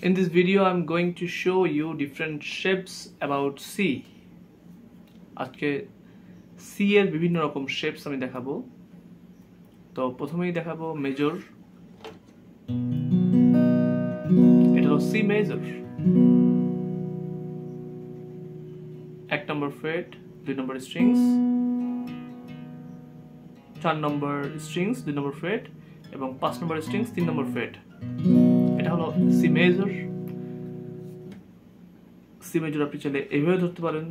In this video I'm going to show you different shapes about C. আজকে C এর বিভিন্ন রকম shapes আমি দেখাবো। তো প্রথমেই দেখাবো মেজর। এটা হলো C মেজর। 1 নম্বর freight, 2 number strings, 4 number strings, 2 নম্বর ফ্রেট এবং 5 নম্বর স্ট্রিংস, 3 নম্বর ফ্রেট। এটা হলো সি মেজর। সি মেজর আপনি চাইলে এইভাবে ধরতে পারেন।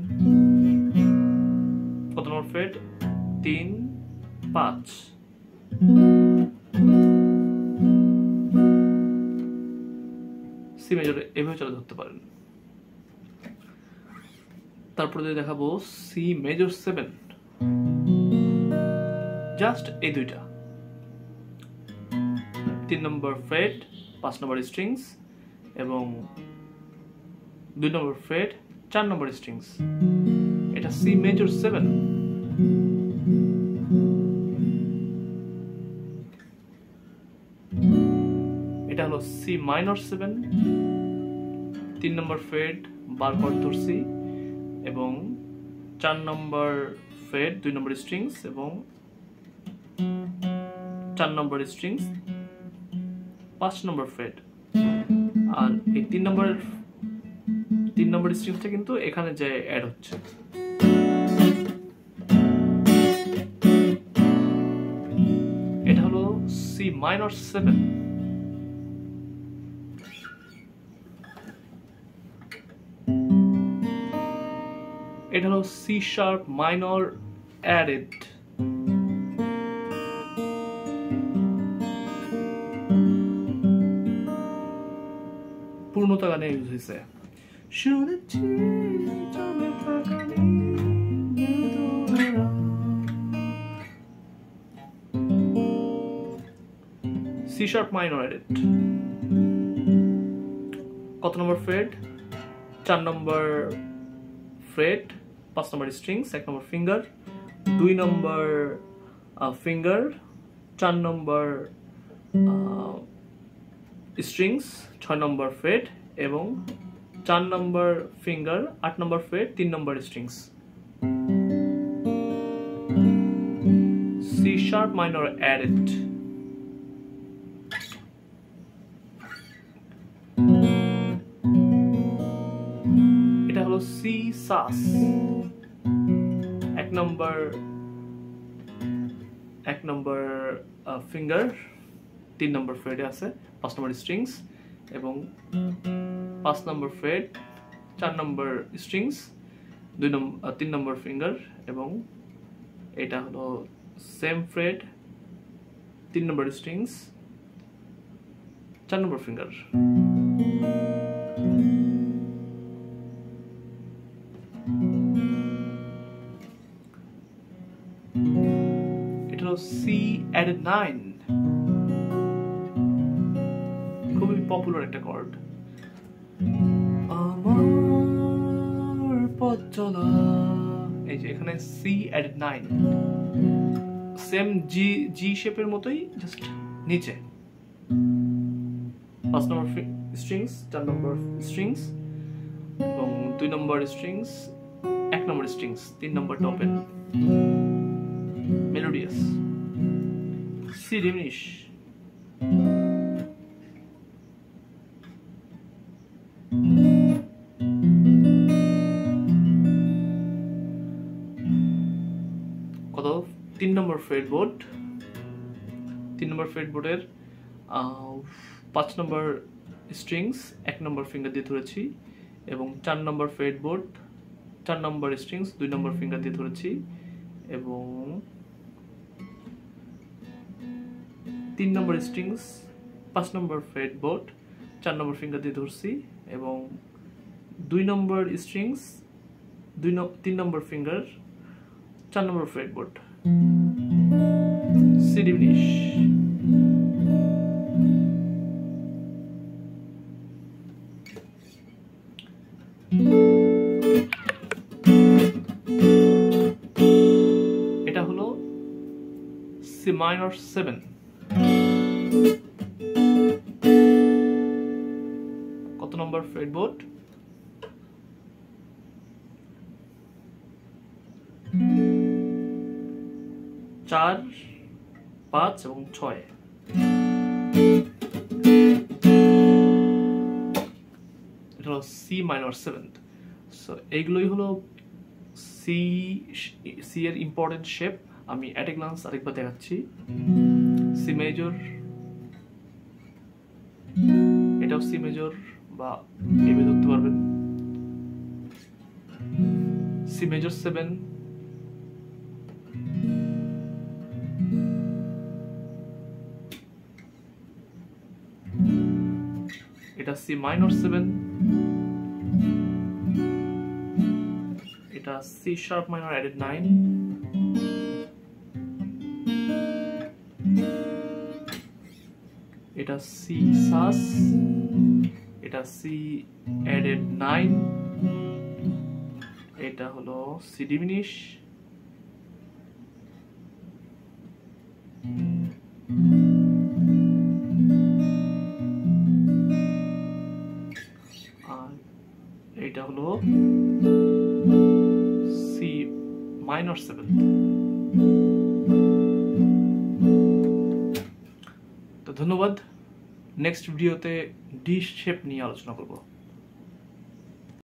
কত নম্বর ফ্রেট? 3, 5। সি মেজর এইভাবে চাইলে ধরতে পারেন। তারপরে দেখাবো সি মেজর 7। জাস্ট এই দুইটা, 3 নম্বর ফ্রেট, 5 নম্বর স্ট্রিংস এবং 2 নম্বর ফ্রেট, 4 নম্বর স্ট্রিংস। এটা সি মেজর 7। এটা হলো সি মাইনর 7। 3 নম্বর ফ্রেট, 12 কর্ড ধরছি এবং 4 নম্বর ফ্রেট, 2 নম্বর স্ট্রিংস এবং 4 নম্বর স্ট্রিংস, 5 নম্বর ফ্রেট। আর এই 3 নম্বর স্ট্রিংসটা কিন্তু এখানে যে অ্যাড হচ্ছে। এটা হলো সি মাইনর 7। এটা হলো সি শার্প মাইনর অ্যাডেড। পূর্ণতা গানে ইউজ হয়েছে। C sharp minor added. কত number fret? 4 number fret, 5 number strings, 1 number finger, 2 number finger, 4 number strings, 6 number fret এবং 4 number finger, 8 number fret, 3 number strings. C sharp minor added. এটা হলো C সাস। 1 number finger, 3 নম্বর ফ্রেটে আছে, 5 number strings এবং 5 নম্বর fret, 4 number strings, 3 number finger এবং এটা হলো same freight, 3 number strings, 4 number finger. এটা হলো সি অ্যাডেড 9। খুবই পপুলার একটা কর্ড। আমার পথ চলা, এই যে এখানে সি অ্যাডেড 9, সেম জি শেপের মতোই, জাস্ট নিচে 5 নম্বর স্ট্রিংস, 4 নম্বর স্ট্রিংস এবং 2 number strings, 1 number strings, 3 number টপেন। মেলোডিয়াস। C diminish. কত? 3 নম্বর ফ্রেটবোর্ড। 3 নম্বর ফ্রেটবোর্ডের 5 নম্বর স্ট্রিংস, 1 নম্বর ফিঙ্গার দিয়ে ধরেছি এবং 4 number fretboard, 4 number strings, 2 number finger দিয়ে ধরেছি এবং 3 number strings, 5 number fretboard, 4 number finger দিয়ে ধরছি এবং 2 number strings, 3 number finger, 4 number fretboard. C diminish. এটা হলো সি মাইনর 7। কত নাম্বার ফ্রেটবোর্ড, চার, 5 এবং 6। এটা হলো সি মাইনর 7th। সো এইগুলোই হলো সি এর ইম্পর্টেন্ট শেপ। আমি অ্যাট এ গ্লান্স আরেকবার দেখাচ্ছি। সি মেজর, এটাও সি মেজর বা এভাবে ধরতে পারবেন। সি মেজর 7, এটা সি মাইনর 7, এটা সি শার্প মাইনর অ্যাডেড 9, এটা সি সাস, এটা সি অ্যাডেড 9, এটা হলো সি ডিমিনিশ, আর এটা হলো সি মাইনর 7। তো ধন্যবাদ। নেক্সট ভিডিওতে ডি শেপ নিয়ে আলোচনা করব।